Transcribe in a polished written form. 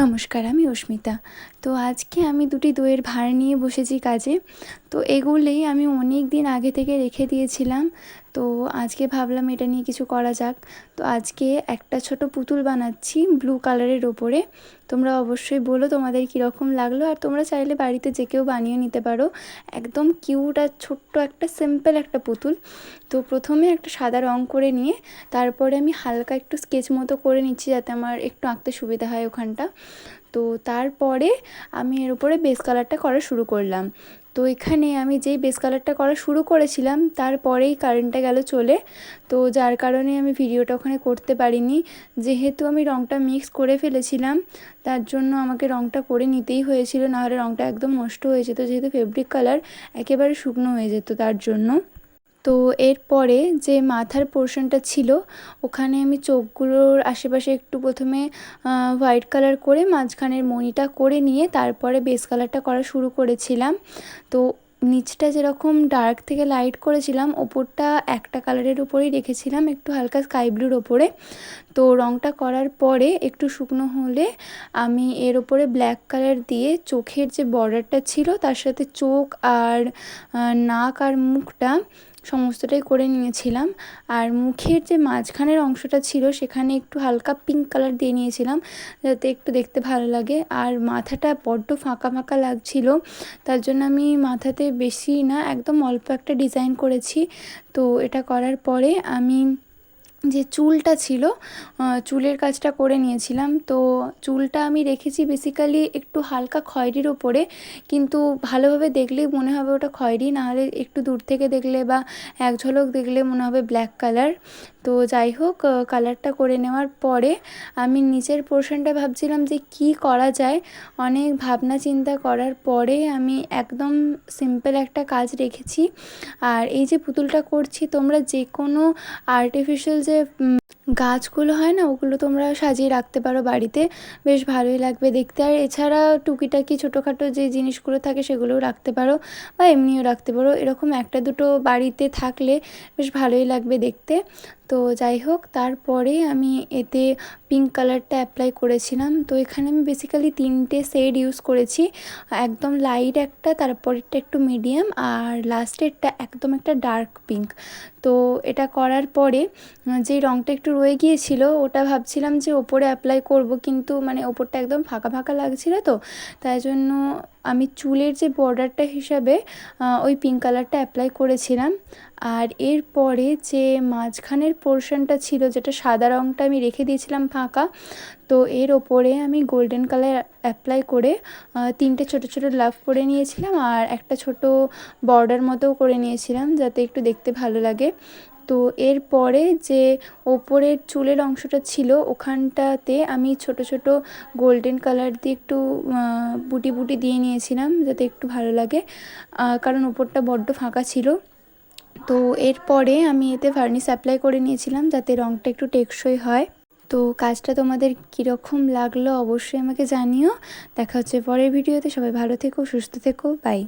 নমস্কার, আমি অস্মিতা। তো আজকে আমি দুটি দইয়ের ভাঁড় নিয়ে বসেছি কাজে। তো এগুলি আমি অনেক দিন আগে থেকে রেখে দিয়েছিলাম। তো আজকে ভাবলাম এটা নিয়ে কিছু করা যাক। তো আজকে একটা ছোট পুতুল বানাচ্ছি ব্লু কালারের ওপরে। তোমরা অবশ্যই বলো তোমাদের কীরকম লাগলো, আর তোমরা চাইলে বাড়িতে যে কেউ বানিয়ে নিতে পারো। একদম কিউট আর ছোট্ট একটা সিম্পল একটা পুতুল। তো প্রথমে একটা সাদা রঙ করে নিয়ে তারপরে আমি হালকা একটু স্কেচ মতো করে নিচ্ছি, যাতে আমার একটু আঁকতে সুবিধা হয় ওখানটা। তো তারপরে আমি এর উপরে বেস কালারটা করা শুরু করলাম। তো এখানে আমি যেই বেস কালারটা করা শুরু করেছিলাম তারপরেই কারেন্টটা গেল চলে। তো যার কারণে আমি ভিডিওটা ওখানে করতে পারিনি। যেহেতু আমি রঙটা মিক্স করে ফেলেছিলাম, তার জন্য আমাকে রঙটা করে নিতেই হয়েছিল, নাহলে রঙটা একদম নষ্ট হয়ে যেত, যেহেতু ফেব্রিক কালার একেবারে শুকনো হয়ে যেত তার জন্য। তো এরপরে যে মাথার পোর্শনটা ছিল ওখানে আমি চোখগুলোর আশেপাশে একটু প্রথমে হোয়াইট কালার করে মাঝখানের মণিটা করে নিয়ে তারপরে বেস কালারটা করা শুরু করেছিলাম। তো নিচটা যেরকম ডার্ক থেকে লাইট করেছিলাম, ওপরটা একটা কালারের উপরেই রেখেছিলাম, একটু হালকা স্কাই ব্লুর ওপরে। তো রঙটা করার পরে একটু শুকনো হলে আমি এর ওপরে ব্ল্যাক কালার দিয়ে চোখের যে বর্ডারটা ছিল তার সাথে চোখ আর নাক আর মুখটা সমস্তটাই করে নিয়েছিলাম। আর মুখের যে মাঝখানের অংশটা ছিল সেখানে একটু হালকা পিঙ্ক কালার দিয়ে নিয়েছিলাম, যাতে একটু দেখতে ভালো লাগে। আর মাথাটা বড্ড ফাঁকা ফাঁকা লাগছিল, তার জন্য আমি মাথাতে বেশি না, একদম অল্প একটা ডিজাইন করেছি। তো এটা করার পরে আমি যে চুলটা ছিল চুলের কাজটা করে নিয়েছিলাম। তো চুলটা আমি রেখেছি বেসিক্যালি একটু হালকা খয়েরির ওপরে, কিন্তু ভালোভাবে দেখলেই মনে হবে ওটা খয়েরি, নাহলে একটু দূর থেকে দেখলে বা এক ঝলক দেখলে মনে হবে ব্ল্যাক কালার। তো যাই হোক, কালারটা করে নেওয়ার পরে আমি নিচের পোর্শনটা ভাবছিলাম যে কি করা যায়। অনেক ভাবনা চিন্তা করার পরে আমি একদম সিম্পল একটা কাজ রেখেছি। আর এই যে পুতুলটা করছি, তোমরা যে কোনো আর্টিফিশিয়াল যে গাছগুলো হয় না, ওগুলো তোমরা সাজিয়ে রাখতে পারো বাড়িতে, বেশ ভালোই লাগবে দেখতে। আর এছাড়া টুকিটাকি ছোটোখাটো যে জিনিসগুলো থাকে সেগুলোও রাখতে পারো, বা এমনিও রাখতে পারো। এরকম একটা দুটো বাড়িতে থাকলে বেশ ভালোই লাগবে দেখতে। তো যাই হোক, তারপরে আমি এতে পিঙ্ক কালারটা অ্যাপ্লাই করেছিলাম। তো এখানে আমি বেসিক্যালি তিনটে শেড ইউজ করেছি, একদম লাইট একটা, তারপরেরটা একটু মিডিয়াম, আর লাস্টেরটা একদম একটা ডার্ক পিঙ্ক। তো এটা করার পরে যে রঙটা একটু রয়ে গিয়েছিল ওটা ভাবছিলাম যে ওপরে অ্যাপ্লাই করব, কিন্তু মানে ওপরটা একদম ফাঁকা ফাঁকা লাগছিল, তো তাই জন্য আমি চুলের যে বর্ডারটা হিসাবে ওই পিঙ্ক কালারটা অ্যাপ্লাই করেছিলাম। আর এরপরে যে মাঝখানের পোর্শনটা ছিল, যেটা সাদা রঙটা আমি রেখে দিয়েছিলাম ফাঁকা, তো এর ওপরে আমি গোল্ডেন কালার অ্যাপ্লাই করে তিনটে ছোটো ছোটো লাভ করে নিয়েছিলাম, আর একটা ছোট বর্ডার মতোও করে নিয়েছিলাম, যাতে একটু দেখতে ভালো লাগে। তো এরপরে যে ওপরের চুলের অংশটা ছিল ওখানটাতে আমি ছোট ছোট গোল্ডেন কালার দিয়ে একটু বুটি বুটি দিয়ে নিয়েছিলাম, যাতে একটু ভালো লাগে, কারণ ওপরটা বড্ড ফাঁকা ছিল। তো এরপরে আমি এতে ভার্নিশ অ্যাপ্লাই করে নিয়েছিলাম, যাতে রঙটা একটু টেকসই হয়। তো কাজটা তোমাদের কীরকম লাগলো অবশ্যই আমাকে জানিও। দেখা হচ্ছে পরের ভিডিওতে। সবাই ভালো থেকো, সুস্থ থেকো, বাই।